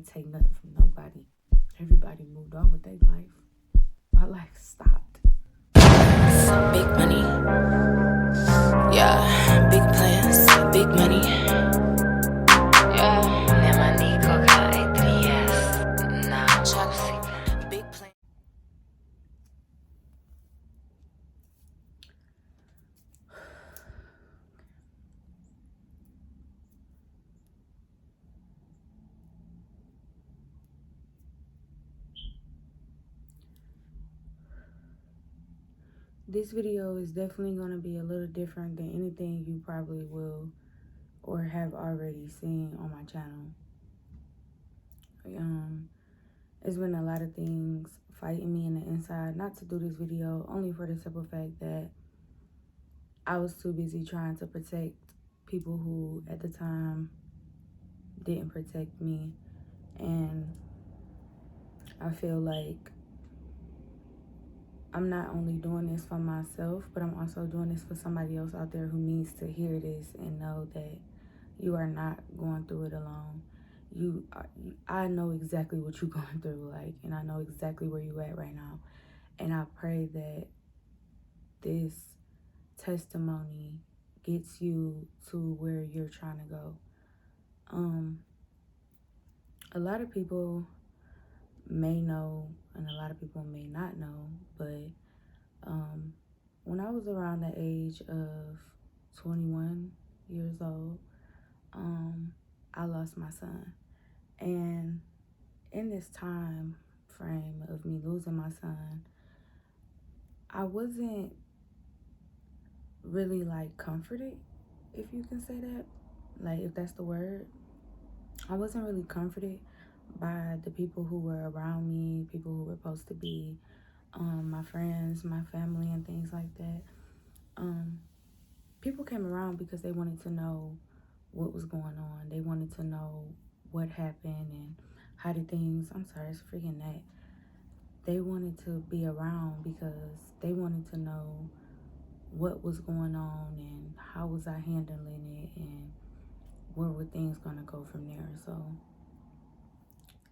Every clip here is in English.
can't take nothing from nobody. Everybody moved on with their life. My life stopped. Big money. Yeah, big plans, big money. Yeah, nema nikoga ATS. Na Choc, big plans. This video is definitely going to be a little different than anything you probably will or have already seen on my channel. It's been a lot of things fighting me in the inside not to do this video, only for the simple fact that I was too busy trying to protect people who at the time didn't protect me. And I feel like I'm not only doing this for myself, but I'm also doing this for somebody else out there who needs to hear this and know that you are not going through it alone. I know exactly what you're going through, like, and I know exactly where you at right now. And I pray that this testimony gets you to where you're trying to go. A lot of people may know and a lot of people may not know, but when I was around the age of 21 years old, I lost my son. And in this time frame of me losing my son, I wasn't really like comforted, if you can say that, like if that's the word. I wasn't really comforted by the people who were around me, people who were supposed to be my friends, my family, and things like that. People came around because they wanted to know what was going on. They wanted to know what happened and how did things, I'm sorry, it's freaking that. They wanted to be around because they wanted to know what was going on and how was I handling it and where were things gonna go from there. So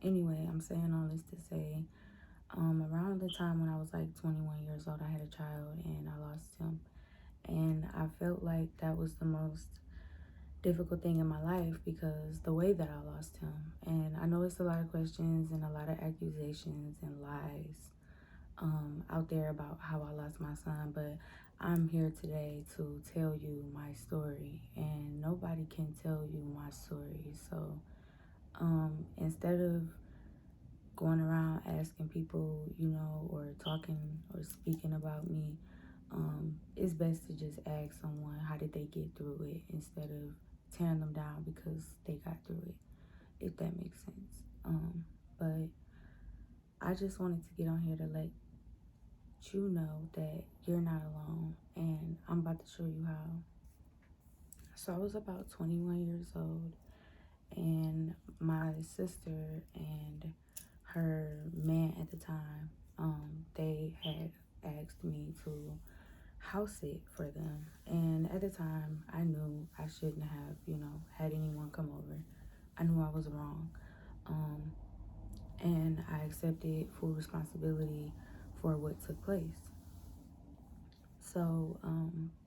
anyway, I'm saying all this to say, around the time when I was like 21 years old, I had a child and I lost him. And I felt like that was the most difficult thing in my life because the way that I lost him. And I know it's a lot of questions and a lot of accusations and lies out there about how I lost my son, but I'm here today to tell you my story, and nobody can tell you my story. So instead of going around asking people, or talking or speaking about me, it's best to just ask someone how did they get through it instead of tearing them down because they got through it, if that makes sense. But I just wanted to get on here to let you know that you're not alone, and I'm about to show you how. So I was about 21 years old, and my sister and her man at the time, they had asked me to house sit for them. And at the time, I knew I shouldn't have, had anyone come over. I knew I was wrong. And I accepted full responsibility for what took place. So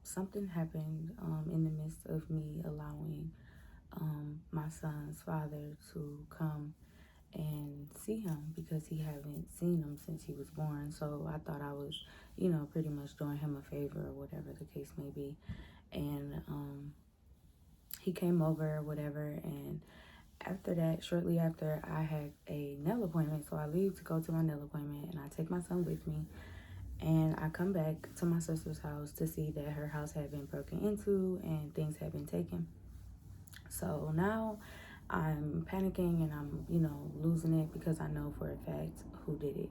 something happened in the midst of me allowing my son's father to come and see him because he hadn't seen him since he was born. So I thought I was, pretty much doing him a favor or whatever the case may be. And he came over or whatever, and after that, shortly after, I had a nail appointment. So I leave to go to my nail appointment, and I take my son with me. And I come back to my sister's house to see that her house had been broken into and things had been taken. So now I'm panicking and I'm, losing it because I know for a fact who did it.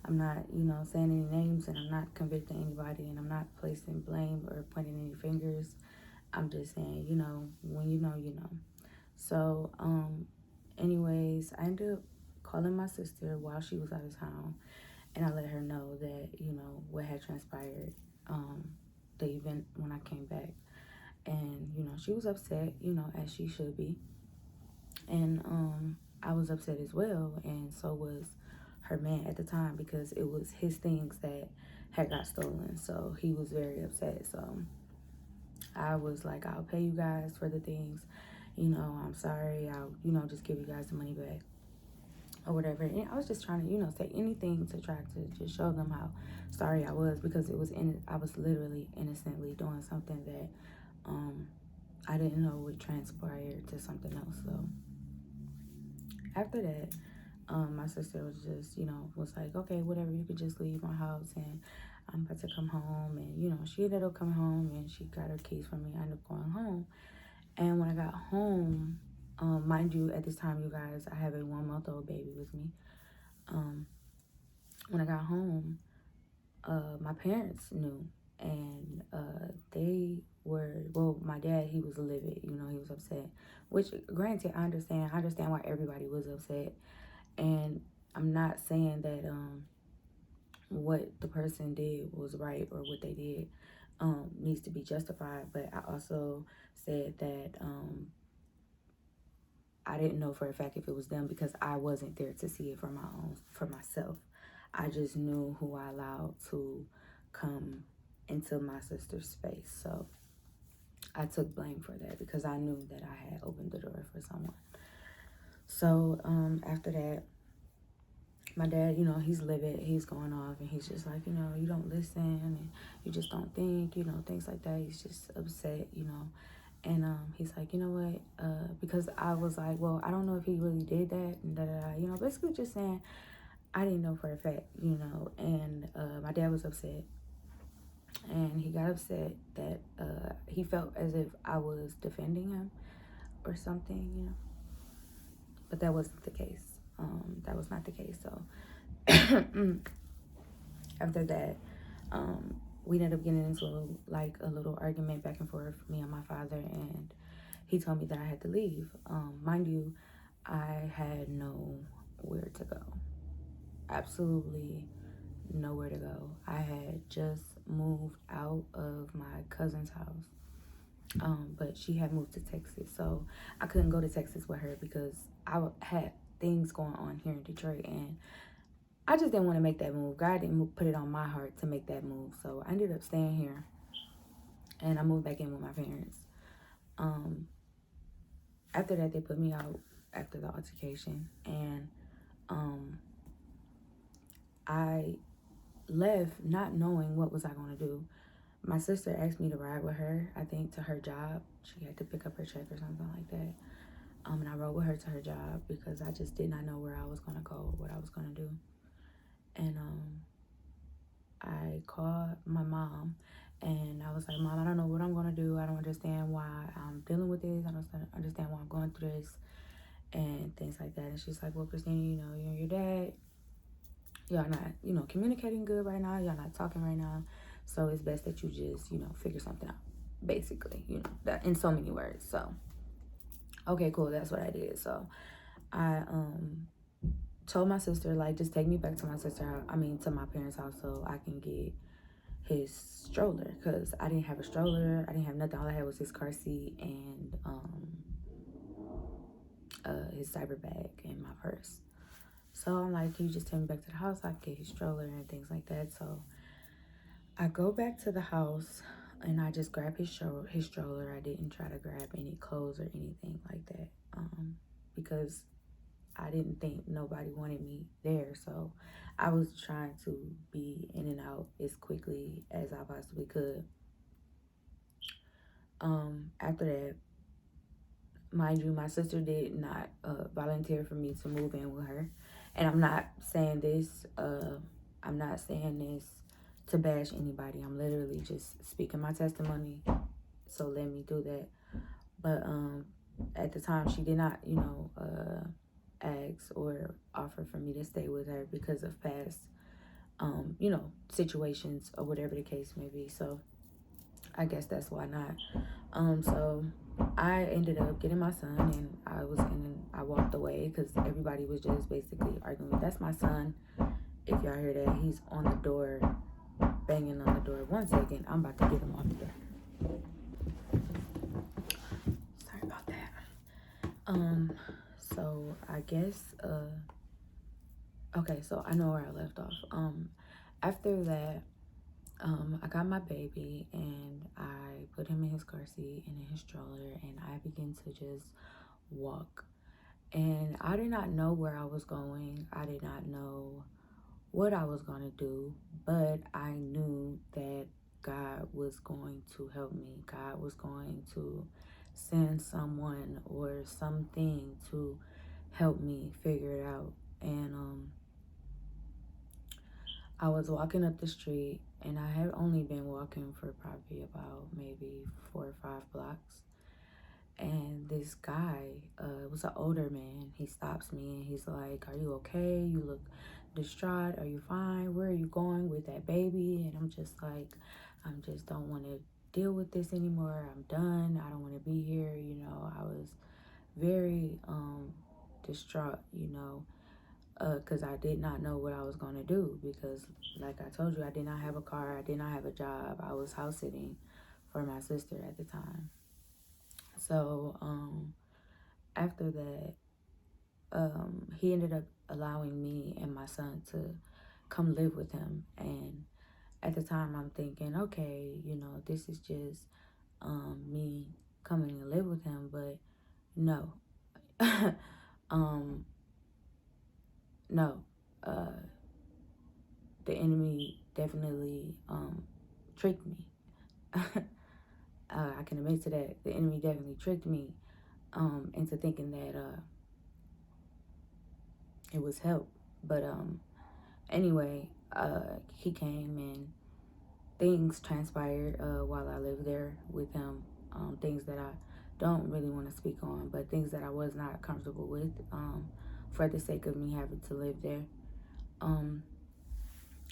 I'm not, saying any names, and I'm not convicting anybody, and I'm not placing blame or pointing any fingers. I'm just saying, when you know, you know. So, anyways, I ended up calling my sister while she was out of town, and I let her know that, what had transpired, the event when I came back. And, she was upset, as she should be. And I was upset as well, and so was her man at the time, because it was his things that had got stolen. So he was very upset. So I was like, I'll pay you guys for the things. I'm sorry. I'll, just give you guys the money back or whatever. And I was just trying to, say anything to try to just show them how sorry I was, because I was literally innocently doing something that I didn't know would transpire to something else. So after that, my sister was just, was like, okay, whatever, you could just leave my house and I'm about to come home. And, she ended up coming home and she got her keys from me. I ended up going home. And when I got home, mind you, at this time, you guys, I have a 1-month-old baby with me. When I got home, my parents knew, and they were, well, my dad, he was livid, he was upset, which granted, I understand why everybody was upset. And I'm not saying that what the person did was right, or what they did needs to be justified, but I also said that I didn't know for a fact if it was them, because I wasn't there to see it for myself. I just knew who I allowed to come into my sister's space. So I took blame for that, because I knew that I had opened the door for someone. So after that, my dad, he's livid, he's going off, and he's just like, you don't listen, and you just don't think, things like that. He's just upset, and he's like, you know what, because I was like, well, I don't know if he really did that, and basically just saying I didn't know for a fact, and my dad was upset, and he got upset that he felt as if I was defending him or something, but that wasn't the case. That was not the case. So after that, we ended up getting into a little argument back and forth, me and my father, and he told me that I had to leave. Mind you, I had nowhere to go. Absolutely nowhere to go. I had just moved out of my cousin's house, but she had moved to Texas, so I couldn't go to Texas with her because I had things going on here in Detroit, and I just didn't want to make that move. God didn't put it on my heart to make that move, so I ended up staying here, and I moved back in with my parents. After that, they put me out after the altercation, and I left not knowing what was I going to do. My sister asked me to ride with her, I think, to her job. She had to pick up her check or something like that. And I rode with her to her job because I just did not know where I was going to go or what I was going to do. And I called my mom, and I was like, Mom, I don't know what I'm going to do. I don't understand why I'm dealing with this. I don't understand why I'm going through this and things like that. And she's like, well, Christina, you and your dad, y'all not, communicating good right now. Y'all not talking right now. So it's best that you just, figure something out, basically, that in so many words. So, okay, cool. That's what I did. So I told my sister, like, just take me back to to my parents' house so I can get his stroller, because I didn't have a stroller. I didn't have nothing. All I had was his car seat and his cyber bag and my purse. So I'm like, can you just take me back to the house? I can get his stroller and things like that. So I go back to the house and I just grab his stroller. I didn't try to grab any clothes or anything like that, because I didn't think nobody wanted me there. So I was trying to be in and out as quickly as I possibly could. After that, mind you, my sister did not volunteer for me to move in with her. And I'm not saying this to bash anybody. I'm literally just speaking my testimony. So let me do that. But at the time, she did not, ask or offer for me to stay with her because of past, situations or whatever the case may be. So I guess that's why not. So I ended up getting my son, and I walked away because everybody was just basically arguing. That's my son. If y'all hear that, he's on the door, banging on the door. 1 second, I'm about to get him off the door. Sorry about that. So I guess okay, so I know where I left off. After that, I got my baby and I put him in his car seat and in his stroller, and I began to just walk. And I did not know where I was going. I did not know what I was going to do, but I knew that God was going to help me. God was going to send someone or something to help me figure it out. And I was walking up the street, and I had only been walking for probably about maybe 4 or 5 blocks. And this guy, it was an older man, he stops me and he's like, "Are you okay? You look distraught. Are you fine? Where are you going with that baby?" And I'm just like, I just don't want to deal with this anymore. I'm done. I don't want to be here. I was very distraught, because I did not know what I was going to do because, like I told you, I did not have a car. I did not have a job. I was house sitting for my sister at the time. So, after that, he ended up allowing me and my son to come live with him. And at the time, I'm thinking, okay, this is just me coming to live with him. But no, um, no, uh, the enemy definitely tricked me. I can admit to that. The enemy definitely tricked me into thinking that it was help. But anyway, he came and things transpired while I lived there with him. Things that I don't really want to speak on, but things that I was not comfortable with for the sake of me having to live there. Um,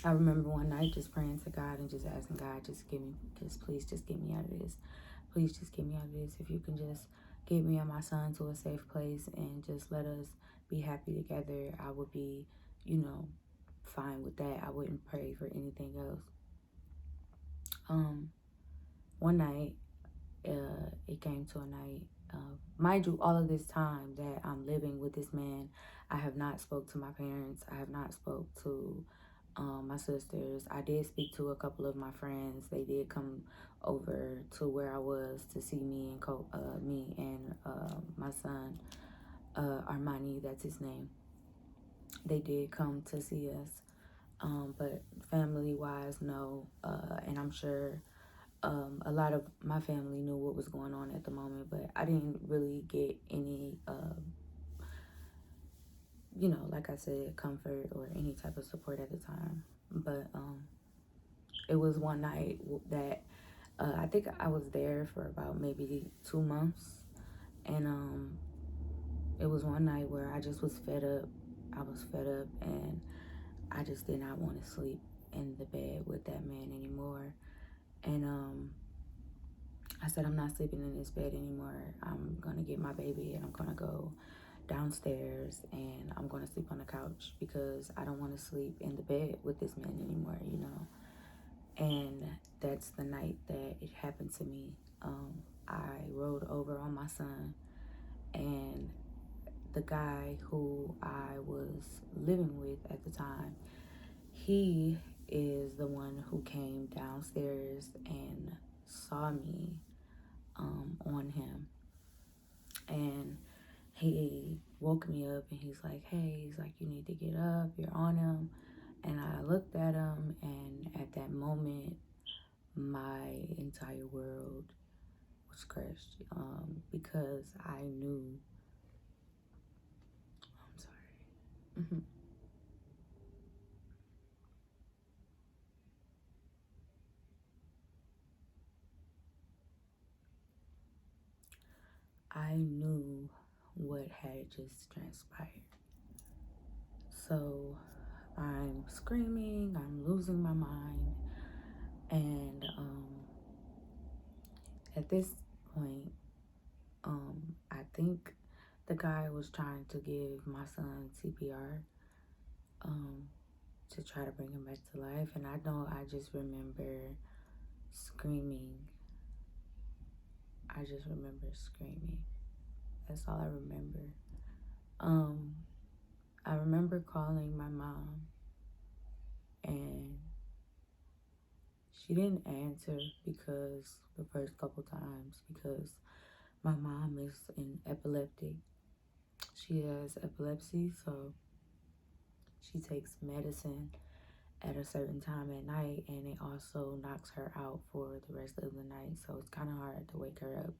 I remember one night just praying to God and just asking God, just please just get me out of this. Please just get me out of this. If you can just get me and my son to a safe place and just let us be happy together, I would be, fine with that. I wouldn't pray for anything else. Um, One night, it came to a night. Mind you, all of this time that I'm living with this man, I have not spoke to my parents. I have not spoke to my sisters. I did speak to a couple of my friends. They did come over to where I was to see me and my son, Armani. That's his name. They did come to see us, but family-wise, no. And I'm sure a lot of my family knew what was going on at the moment, but I didn't really get any, like I said, comfort or any type of support at the time. But it was one night that I think I was there for about maybe 2 months, and it was one night where I just was fed up. I was fed up, and I just did not want to sleep in the bed with that man anymore. And I said, I'm not sleeping in this bed anymore. I'm going to get my baby and I'm going to go downstairs and I'm going to sleep on the couch because I don't want to sleep in the bed with this man anymore. And that's the night that it happened to me. I rolled over on my son, and the guy who I was living with at the time, he is the one who came downstairs and saw me on him, and he woke me up and he's like, "Hey," he's like, "you need to get up, you're on him." And I looked at him, and at that moment my entire world was crushed, because I knew, I'm sorry. I knew what had just transpired. So I'm screaming, I'm losing my mind, and at this point, I think the guy was trying to give my son CPR, um, to try to bring him back to life, and I just remember screaming. I just remember screaming. That's all I remember. Um, I remember calling my mom, and she didn't answer because the first couple times, because my mom is an epileptic. She has epilepsy, so she takes medicine at a certain time at night, and it also knocks her out for the rest of the night. So it's kind of hard to wake her up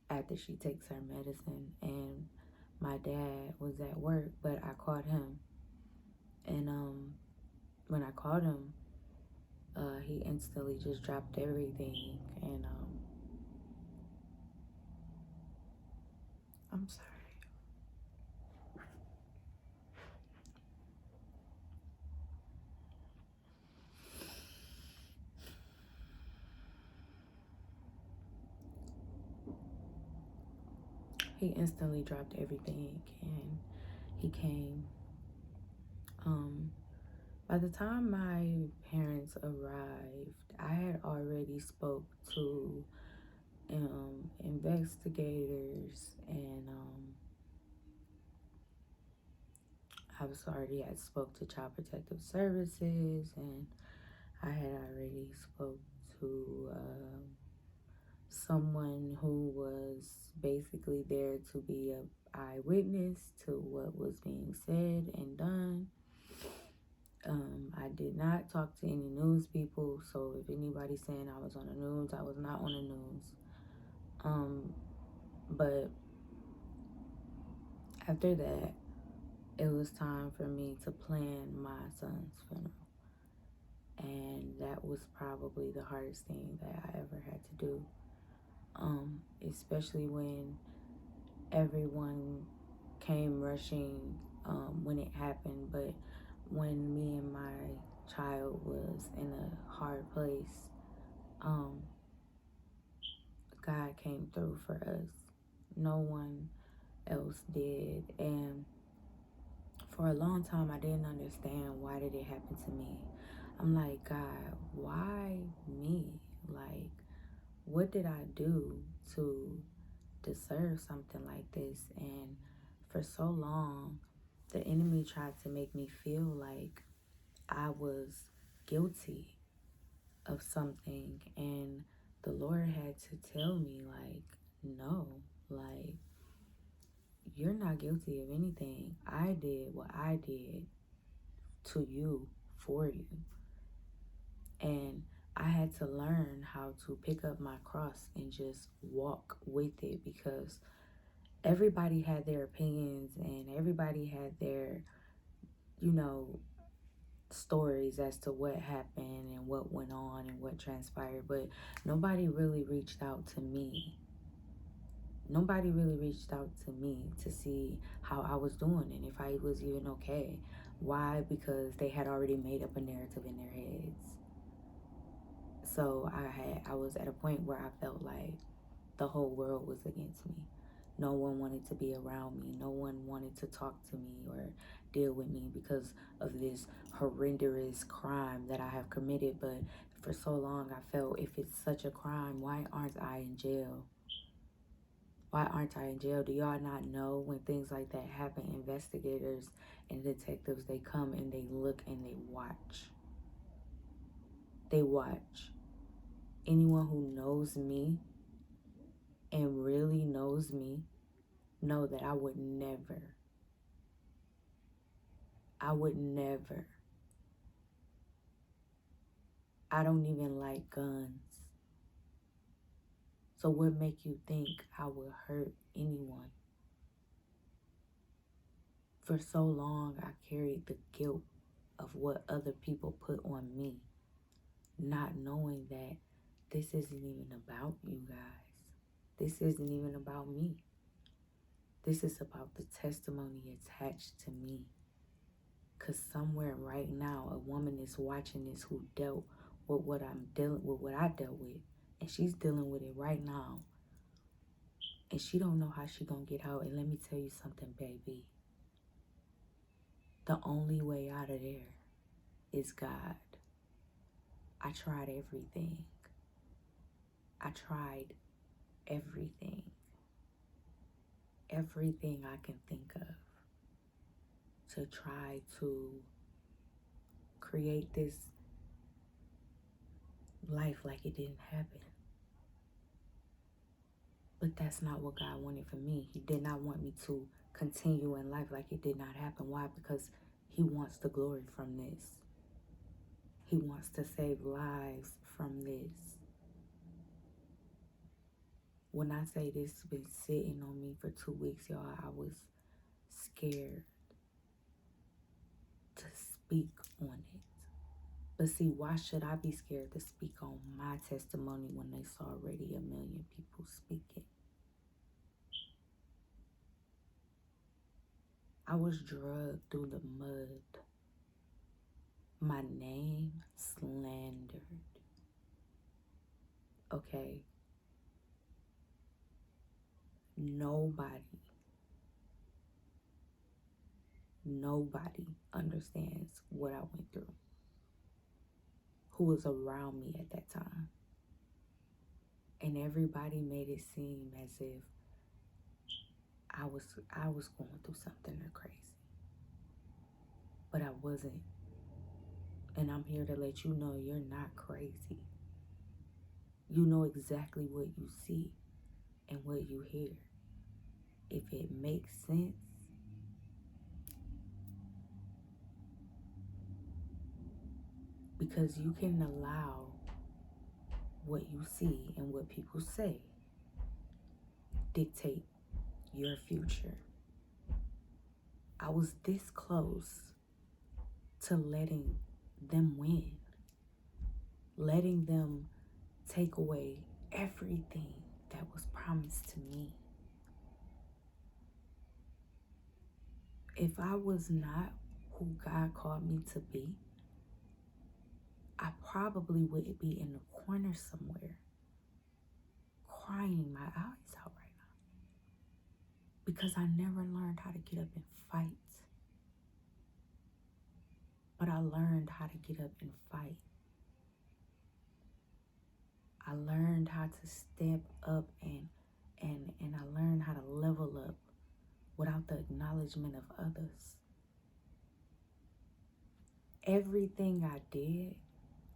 after she takes her medicine. And my dad was at work, but I called him, and when I called him, he instantly just dropped everything, and I'm sorry. He instantly dropped everything, and he came. Um, by the time my parents arrived, I had already spoke to investigators, and I was already had spoke to Child Protective Services, and I had already spoke to someone who was basically there to be a eyewitness to what was being said and done. I did not talk to any news people, so if anybody's saying I was on the news, I was not on the news. But after that, it was time for me to plan my son's funeral. And that was probably the hardest thing that I ever had to do. Especially when everyone came rushing when it happened, but when me and my child was in a hard place, um, God came through for us. No one else did. And for a long time, I didn't understand why did it happen to me. I'm like, God, why me? Like, what did I do to deserve something like this? And for so long, the enemy tried to make me feel like I was guilty of something. And the Lord had to tell me, like, no, like, you're not guilty of anything. I did what I did to you, for you. And I had to learn how to pick up my cross and just walk with it, because everybody had their opinions and everybody had their, you know, stories as to what happened and what went on and what transpired, but nobody really reached out to me. Nobody really reached out to me to see how I was doing and if I was even okay. Why? Because they had already made up a narrative in their heads. So I was at a point where I felt like the whole world was against me. No one wanted to be around me. No one wanted to talk to me or deal with me because of this horrendous crime that I have committed. But for so long, I felt, if it's such a crime, why aren't I in jail? Why aren't I in jail? Do y'all not know when things like that happen, investigators and detectives, they come and they look and they watch. They watch. Anyone who knows me and really knows me know that I would never, I don't even like guns. So what make you think I would hurt anyone? For so long, I carried the guilt of what other people put on me, not knowing that this isn't even about you guys. This isn't even about me. This is about the testimony attached to me. Because somewhere right now, a woman is watching this who dealt with what I dealt with. And she's dealing with it right now. And she don't know how she gonna get out. And let me tell you something, baby. The only way out of there is God. I tried everything. I tried everything. Everything I can think of. to try to create this life like it didn't happen. But that's not what God wanted for me. He did not want me to continue in life like it did not happen. Why? Because He wants the glory from this. He wants to save lives from this. When I say this has been sitting on me for 2 weeks, y'all, I was scared to speak on it. But see, why should I be scared to speak on my testimony when there's already a million people speaking? I was drugged through the mud. My name slandered. Okay? Nobody understands what I went through. Who was around me at that time. And everybody made it seem as if I was going through something crazy. But I wasn't. And I'm here to let you know you're not crazy. You know exactly what you see and what you hear. If it makes sense, because you can allow what you see and what people say dictate your future. I was this close to letting them win, letting them take away everything that was promised to me. If I was not who God called me to be, I probably would be in the corner somewhere, crying my eyes out right now. Because I never learned how to get up and fight. But I learned how to get up and fight. I learned how to step up and I learned how to level up without the acknowledgement of others. Everything I did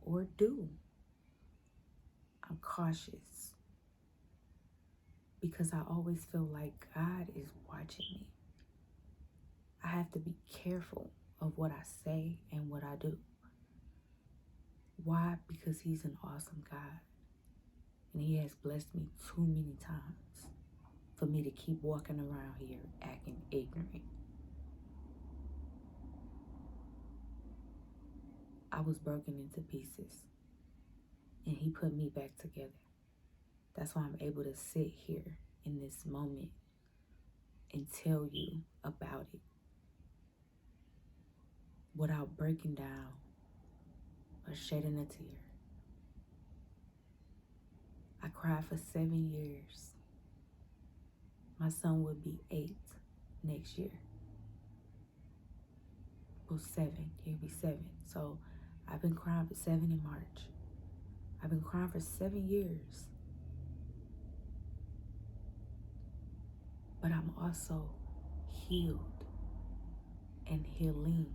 or do, I'm cautious. Because I always feel like God is watching me. I have to be careful of what I say and what I do. Why? Because He's an awesome God. And He has blessed me too many times for me to keep walking around here acting ignorant. I was broken into pieces. And He put me back together. That's why I'm able to sit here in this moment and tell you about it without breaking down or shedding a tear. I cried for 7 years. My son would be 8 next year. Well, 7. He'll be 7. So I've been crying for 7 in March. I've been crying for 7 years. But I'm also healed and healing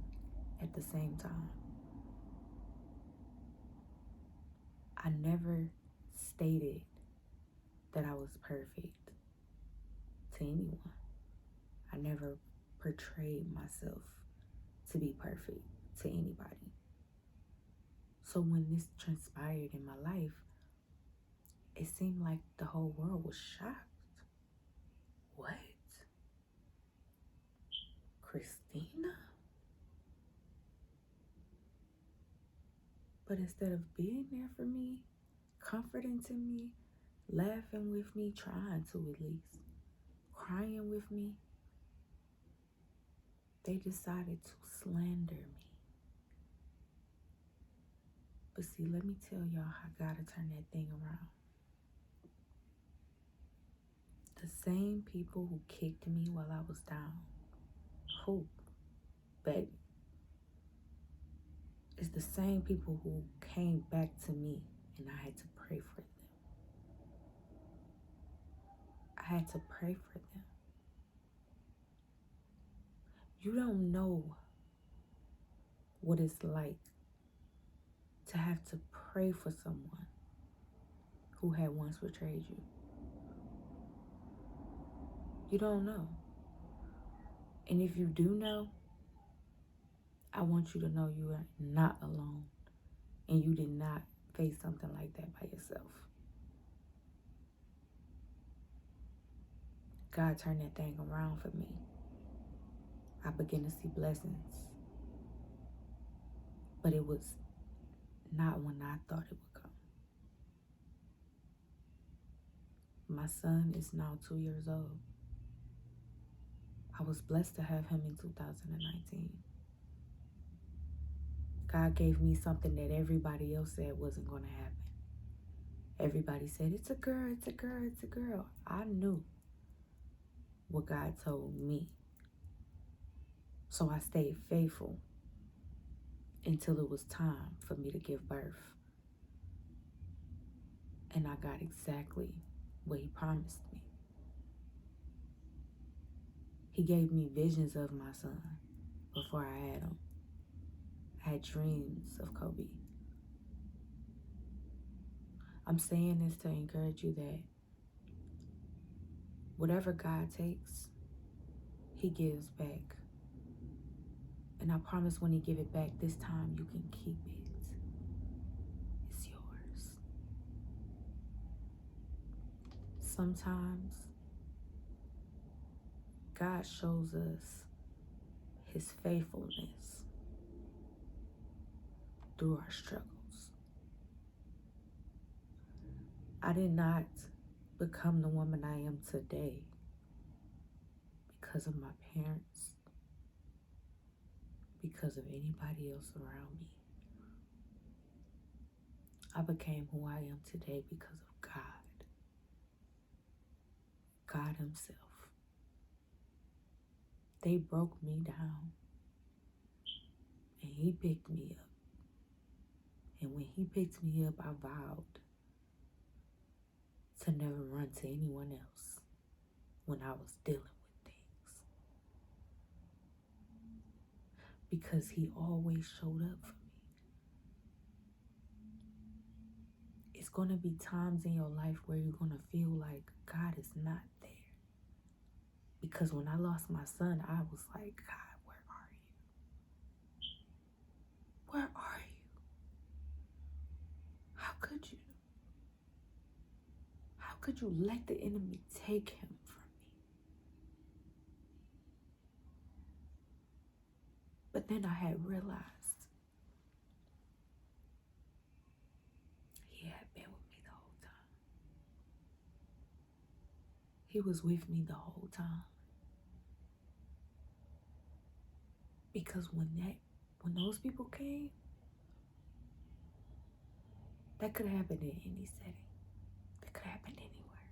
at the same time. I never stated that I was perfect to anyone. I never portrayed myself to be perfect to anybody. So when this transpired in my life, it seemed like the whole world was shocked. What? Christina? But instead of being there for me, comforting to me, laughing with me, trying to at least, crying with me, they decided to slander me. But see, let me tell y'all how God to turn that thing around. The same people who kicked me while I was down, who, baby, it's the same people who came back to me and I had to pray for them. I had to pray for them. You don't know what it's like to have to pray for someone who had once betrayed you. You don't know. And if you do know, I want you to know you are not alone and you did not face something like that by yourself. God turned that thing around for me. I began to see blessings. But it was not when I thought it would come. My son is now 2 years old. I was blessed to have him in 2019. God gave me something that everybody else said wasn't going to happen. Everybody said, it's a girl, it's a girl, it's a girl. I knew what God told me. So I stayed faithful until it was time for me to give birth. And I got exactly what he promised me. He gave me visions of my son before I had him. I had dreams of Kobe. I'm saying this to encourage you that whatever God takes, he gives back. And I promise when he give it back this time, you can keep it. It's yours. Sometimes God shows us his faithfulness through our struggles. I did not become the woman I am today because of my parents, because of anybody else around me. I became who I am today because of God. God himself. They broke me down and he picked me up. And when he picked me up, I vowed to never run to anyone else when I was dealing with things. Because he always showed up for me. It's going to be times in your life where you're going to feel like God is not there. Because when I lost my son, I was like, God, where are you? Where are you? How could you? How could you let the enemy take him from me? But then I had realized he had been with me the whole time. He was with me the whole time. Because when those people came, that could have happened in any setting. That could have happened anywhere.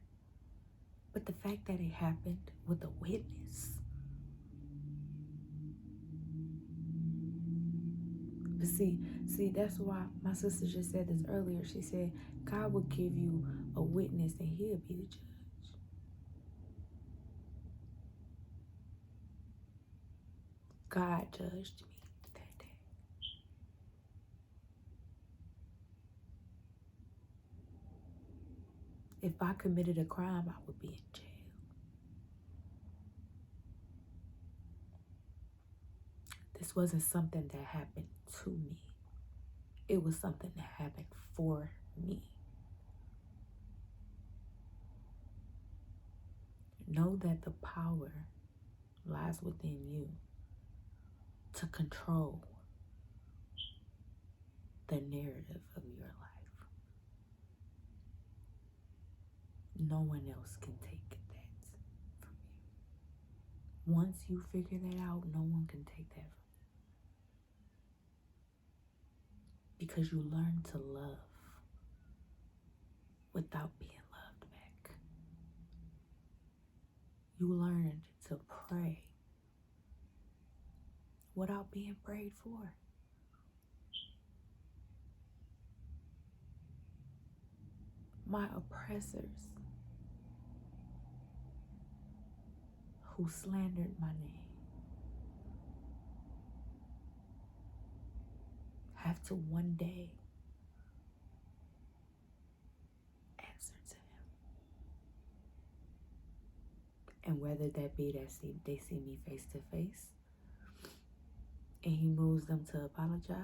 But the fact that it happened with a witness. But see, that's why my sister just said this earlier. She said, God will give you a witness and he'll be the judge. God judged me that day. If I committed a crime, I would be in jail. This wasn't something that happened to me. It was something that happened for me. Know that the power lies within you to control the narrative of your life. No one else can take that from you. Once you figure that out, no one can take that from you. Because you learn to love without being loved back. You learned to pray without being prayed for. My oppressors who slandered my name, have to one day answer to him. And whether that be that they see me face to face and he moves them to apologize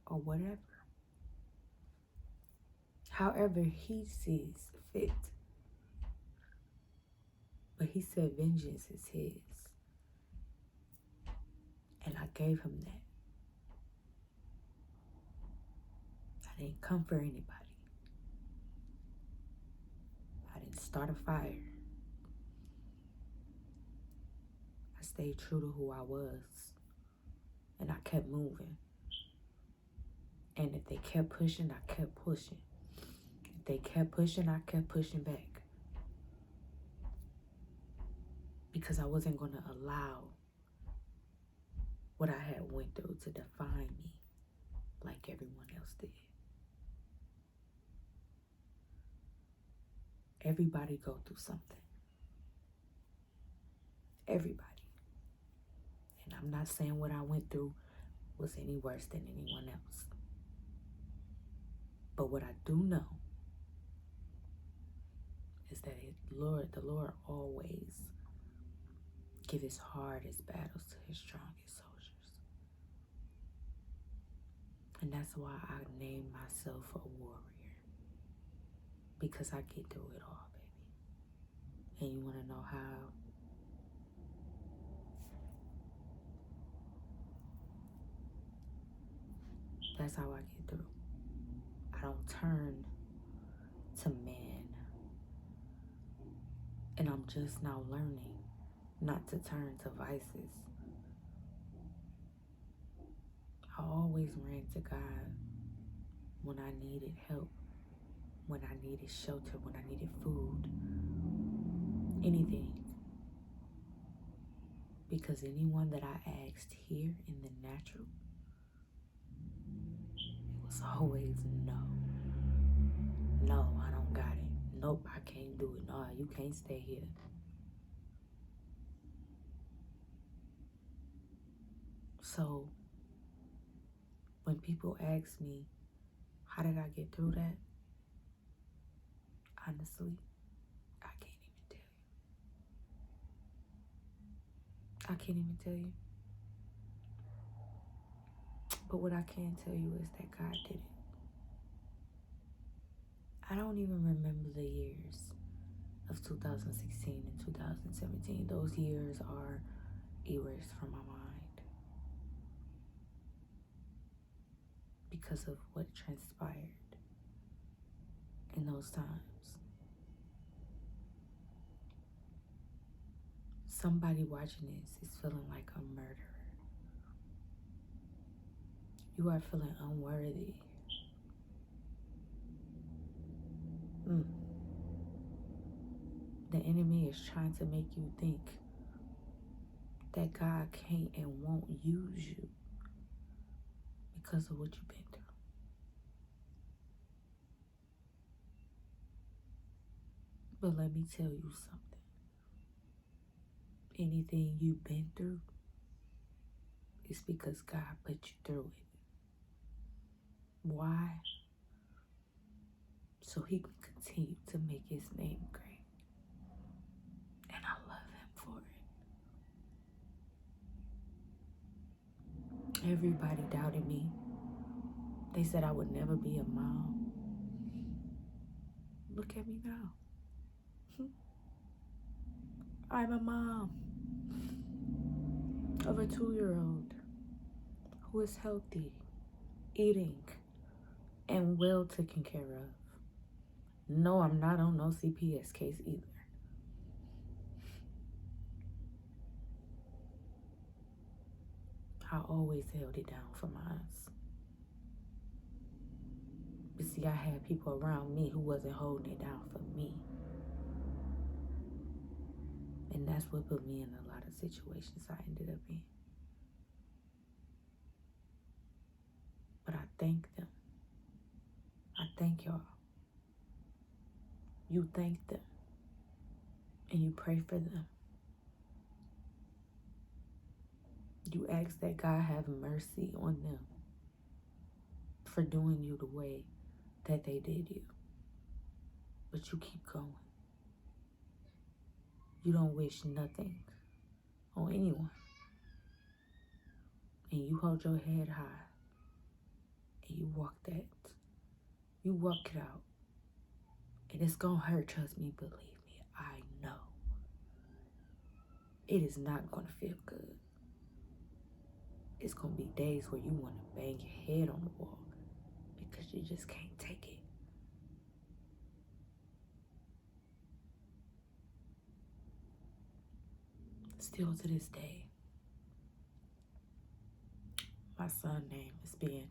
or whatever. However he sees fit. But he said vengeance is his. And I gave him that. I didn't come for anybody. I didn't start a fire. I stayed true to who I was. And I kept moving. And if they kept pushing, I kept pushing. If they kept pushing, I kept pushing back. Because I wasn't going to allow what I had went through to define me like everyone else did. Everybody go through something. Everybody. And I'm not saying what I went through was any worse than anyone else. But what I do know is that the Lord always give his hardest battles to his strongest soldiers. And that's why I named myself a warrior. Because I get through it all, baby. And you want to know how? That's how I get through. I don't turn to men. And I'm just now learning not to turn to vices. I always ran to God when I needed help, when I needed shelter, when I needed food, anything. Because anyone that I asked here in the natural, it was always no. No, I don't got it. Nope, I can't do it. No, you can't stay here. So, when people ask me, how did I get through that? Honestly, I can't even tell you. I can't even tell you. But what I can tell you is that God did it. I don't even remember the years of 2016 and 2017. Those years are erased from my mind because of what transpired in those times. Somebody watching this is feeling like a murderer. You are feeling unworthy. The enemy is trying to make you think that God can't and won't use you because of what you've been through. But let me tell you something. Anything you've been through is because God put you through it. Why? So he can continue to make his name great. And I love him for it. Everybody doubted me. They said I would never be a mom. Look at me now. I'm a mom of a 2-year-old who is healthy, eating, and well taken care of. No, I'm not on no CPS case either. I always held it down for mine. But see, I had people around me who wasn't holding it down for me. And that's what put me in a lot of situations I ended up in. But I thank them. I thank y'all. You thank them. And you pray for them. You ask that God have mercy on them for doing you the way that they did you. But you keep going. You don't wish nothing on anyone. And you hold your head high. And you walk that. You walk it out. And it's going to hurt, trust me, believe me. I know. It is not going to feel good. It's going to be days where you want to bang your head on the wall because you just can't take it. Still to this day, my son's name is being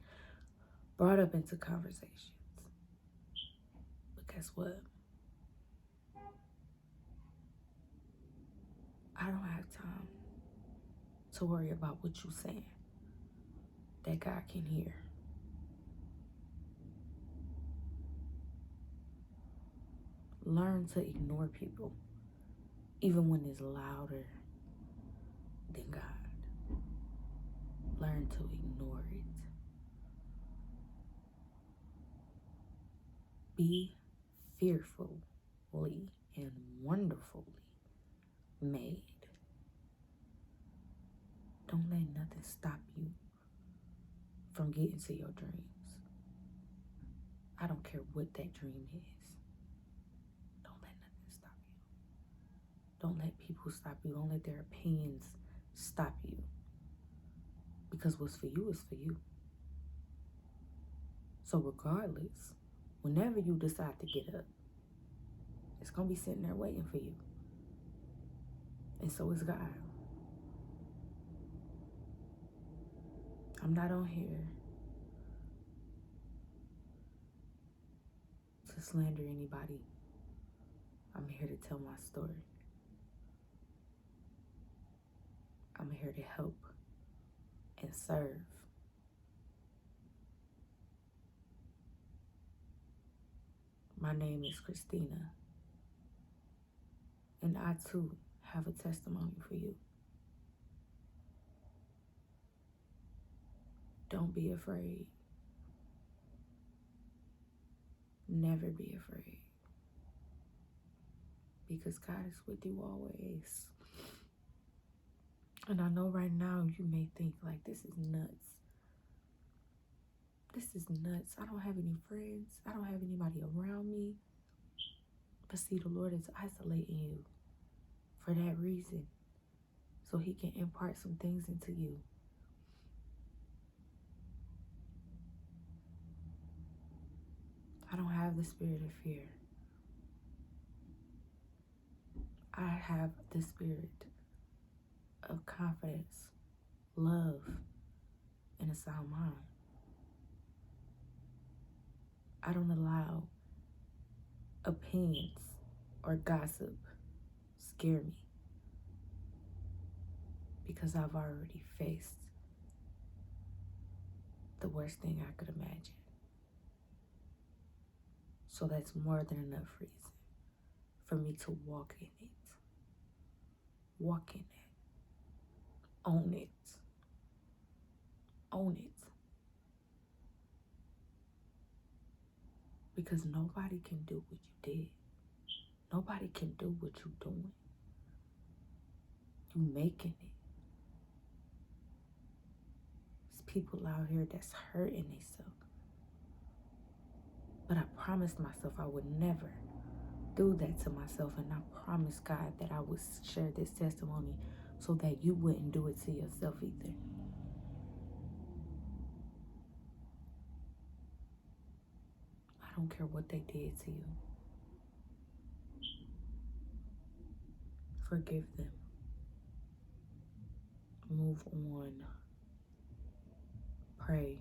brought up into conversations. But guess what? I don't have time to worry about what you're saying that God can hear. Learn to ignore people, even when it's louder than God. Learn to ignore it. Be fearfully and wonderfully made. Don't let nothing stop you from getting to your dreams. I don't care what that dream is. Don't let nothing stop you. Don't let people stop you. Don't let their opinions stop you. Because what's for you is for you. So regardless, whenever you decide to get up, it's going to be sitting there waiting for you. And so is God. I'm not on here to slander anybody. I'm here to tell my story. I'm here to help and serve. My name is Christina, and I too have a testimony for you. Don't be afraid. Never be afraid. Because God is with you always. And I know right now you may think like, this is nuts. This is nuts. I don't have any friends. I don't have anybody around me. But see, the Lord is isolating you for that reason. So he can impart some things into you. I don't have the spirit of fear. I have the spirit of confidence, love, and a sound mind. I don't allow opinions or gossip scare me because I've already faced the worst thing I could imagine. So that's more than enough reason for me to walk in it. Walk in it. Own it. Own it. Because nobody can do what you did. Nobody can do what you're doing. You making it. There's people out here that's hurting themselves. But I promised myself I would never do that to myself. And I promised God that I would share this testimony so that you wouldn't do it to yourself either. I don't care what they did to you. Forgive them. Move on. Pray.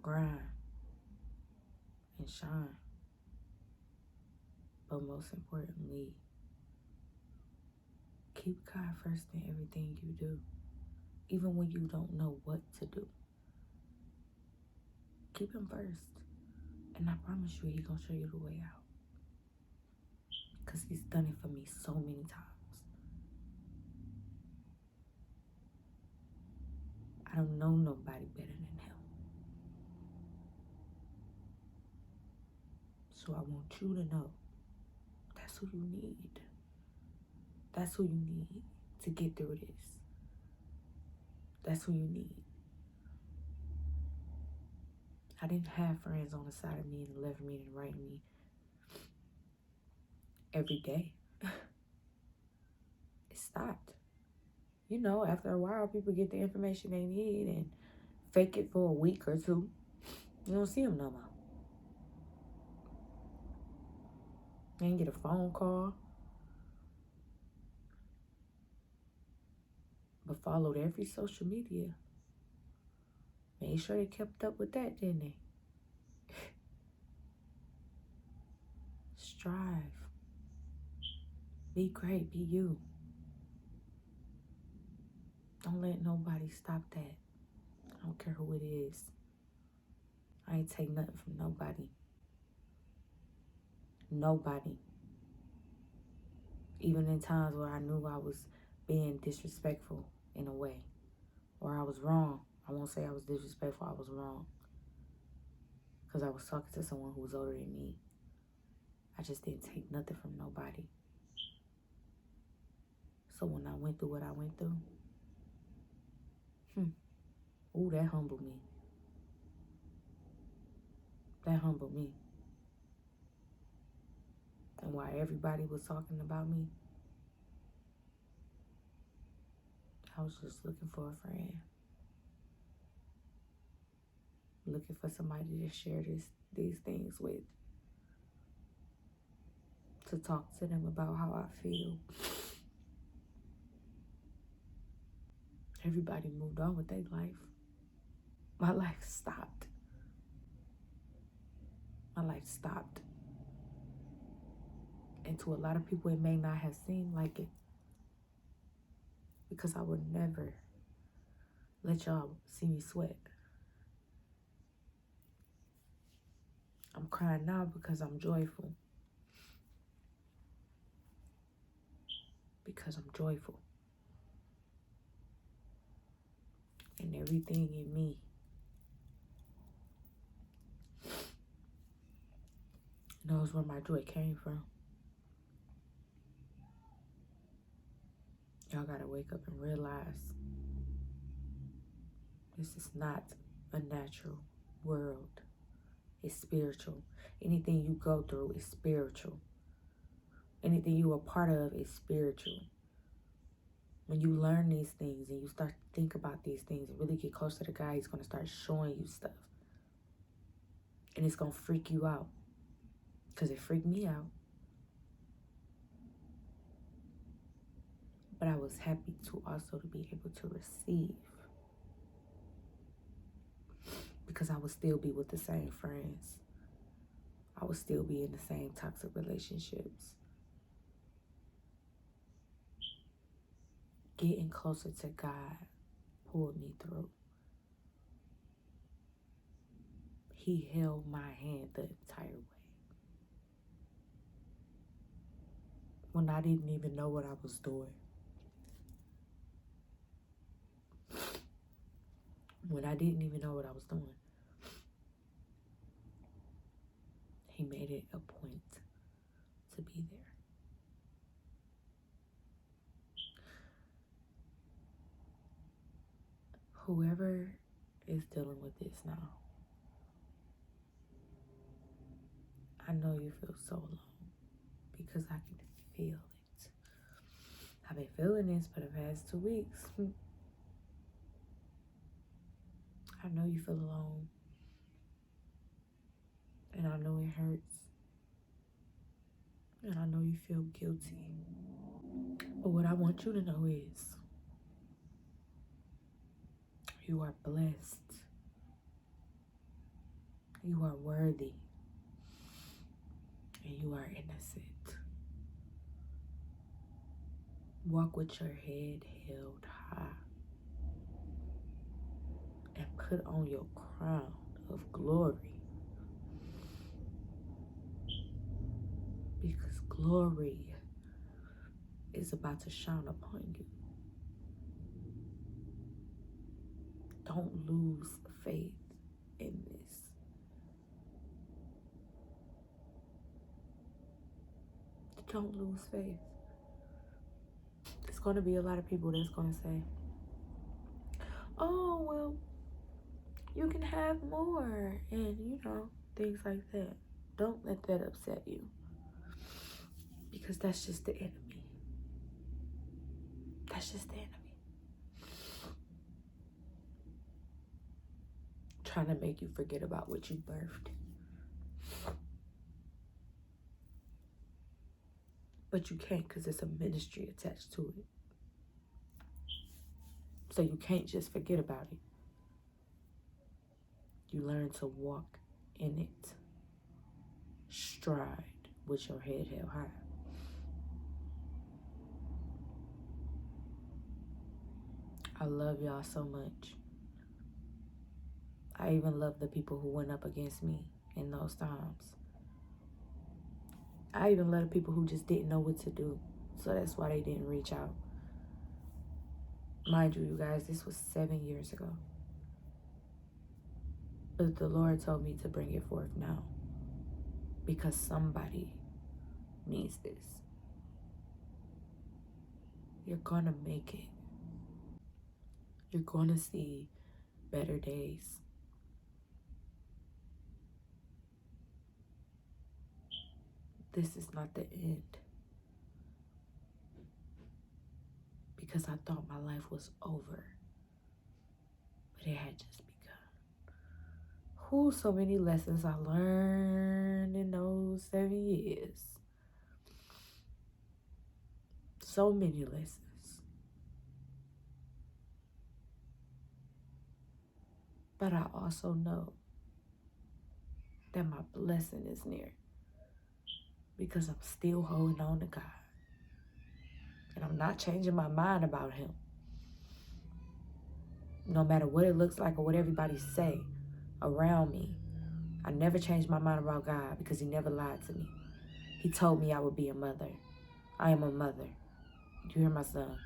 Grind. And shine. But most importantly, keep God first in everything you do. Even when you don't know what to do. Keep him first. And I promise you, he's going to show you the way out. Because he's done it for me so many times. I don't know nobody better than him. So I want you to know that's who you need. That's who you need to get through this. That's who you need. I didn't have friends on the side of me and left me and right me every day. It stopped. You know, after a while, people get the information they need and fake it for a week or two. You don't see them no more. They didn't get a phone call, but followed every social media. Made sure they kept up with that, didn't they? Strive. Be great. Be you. Don't let nobody stop that. I don't care who it is. I ain't take nothing from nobody. Nobody. Even in times where I knew I was being disrespectful in a way, or I was wrong. I won't say I was disrespectful, I was wrong. Because I was talking to someone who was older than me. I just didn't take nothing from nobody. So when I went through what I went through, ooh, that humbled me. That humbled me. And while everybody was talking about me, I was just looking for a friend. Looking for somebody to share these things with. To talk to them about how I feel. Everybody moved on with their life. My life stopped. My life stopped. And to a lot of people, it may not have seemed like it. Because I would never let y'all see me sweat. I'm crying now because I'm joyful. Because I'm joyful. And everything in me knows where my joy came from. Y'all gotta wake up and realize this is not a natural world. It's spiritual. Anything you go through is spiritual. Anything you are part of is spiritual. When you learn these things and you start to think about these things and really get closer to God, He's going to start showing you stuff. And it's going to freak you out. Because it freaked me out. But I was happy to also to be able to receive. Because I would still be with the same friends. I would still be in the same toxic relationships. Getting closer to God pulled me through. He held my hand the entire way. When I didn't even know what I was doing. When I didn't even know what I was doing. He made it a point to be there. Whoever is dealing with this now, I know you feel so alone because I can feel it. I've been feeling this for the past 2 weeks. I know you feel alone. And I know it hurts. And I know you feel guilty. But what I want you to know is you are blessed. You are worthy. And you are innocent. Walk with your head held high. And put on your crown of glory. Because glory is about to shine upon you. don't lose faith in this. Don't lose faith. There's going to be a lot of people that's going to say, oh, well, you can have more, and things like that. Don't let that upset you, because that's just the enemy. That's just the enemy. Trying to make you forget about what you birthed. But you can't, because it's a ministry attached to it. So you can't just forget about it. You learn to walk in it. Stride with your head held high. I love y'all so much. I even love the people who went up against me in those times. I even love the people who just didn't know what to do. So that's why they didn't reach out. Mind you, you guys, this was 7 years ago. But the Lord told me to bring it forth now, because somebody needs this. You're gonna make it. You're gonna see better days. This is not the end. Because I thought my life was over, but it had just begun. So many lessons I learned in those 7 years. So many lessons. But I also know that my blessing is near, because I'm still holding on to God. And I'm not changing my mind about him. No matter what it looks like or what everybody say around me, I never changed my mind about God, because he never lied to me. He told me I would be a mother. I am a mother. You hear my son?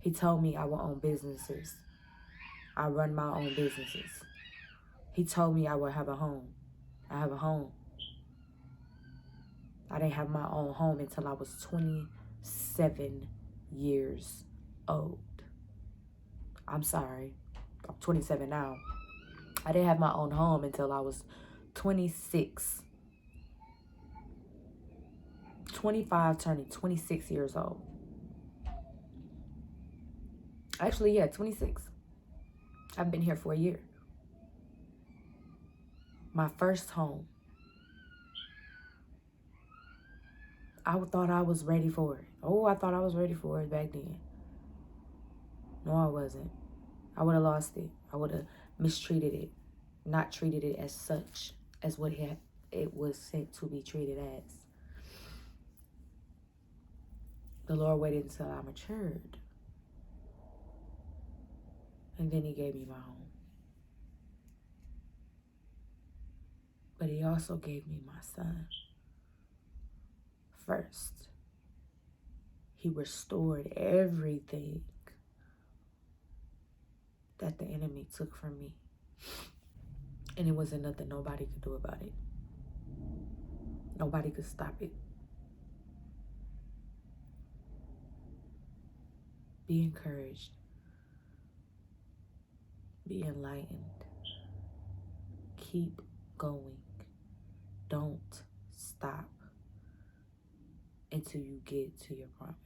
He told me I will own businesses. I run my own businesses. He told me I will have a home. I have a home. I didn't have my own home until I was 27 years old. I'm sorry. I'm 27 now. I didn't have my own home until I was 26. 25, turning 26 years old. Actually, yeah, 26. I've been here for a year. My first home. I thought I was ready for it. I thought I was ready for it back then. No, I wasn't. I would have lost it. I would have mistreated it. Not treated it as such as what it was sent to be treated as. The Lord waited until I matured. And then he gave me my home. But he also gave me my son. First, he restored everything that the enemy took from me. And it wasn't nothing nobody could do about it. Nobody could stop it. Be encouraged. Be enlightened. Keep going. Don't stop until you get to your promise.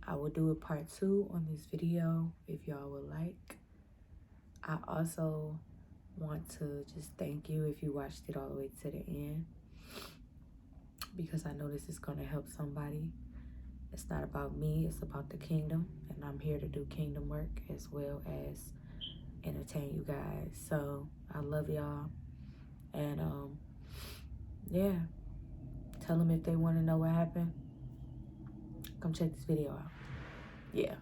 I will do a part 2 on this video if y'all would like. I also want to just thank you if you watched it all the way to the end, because I know this is going to help somebody. It's not about me, it's about the kingdom, and I'm here to do kingdom work as well as entertain you guys. So I love y'all, and yeah, tell them if they want to know what happened, come check this video out. Yeah.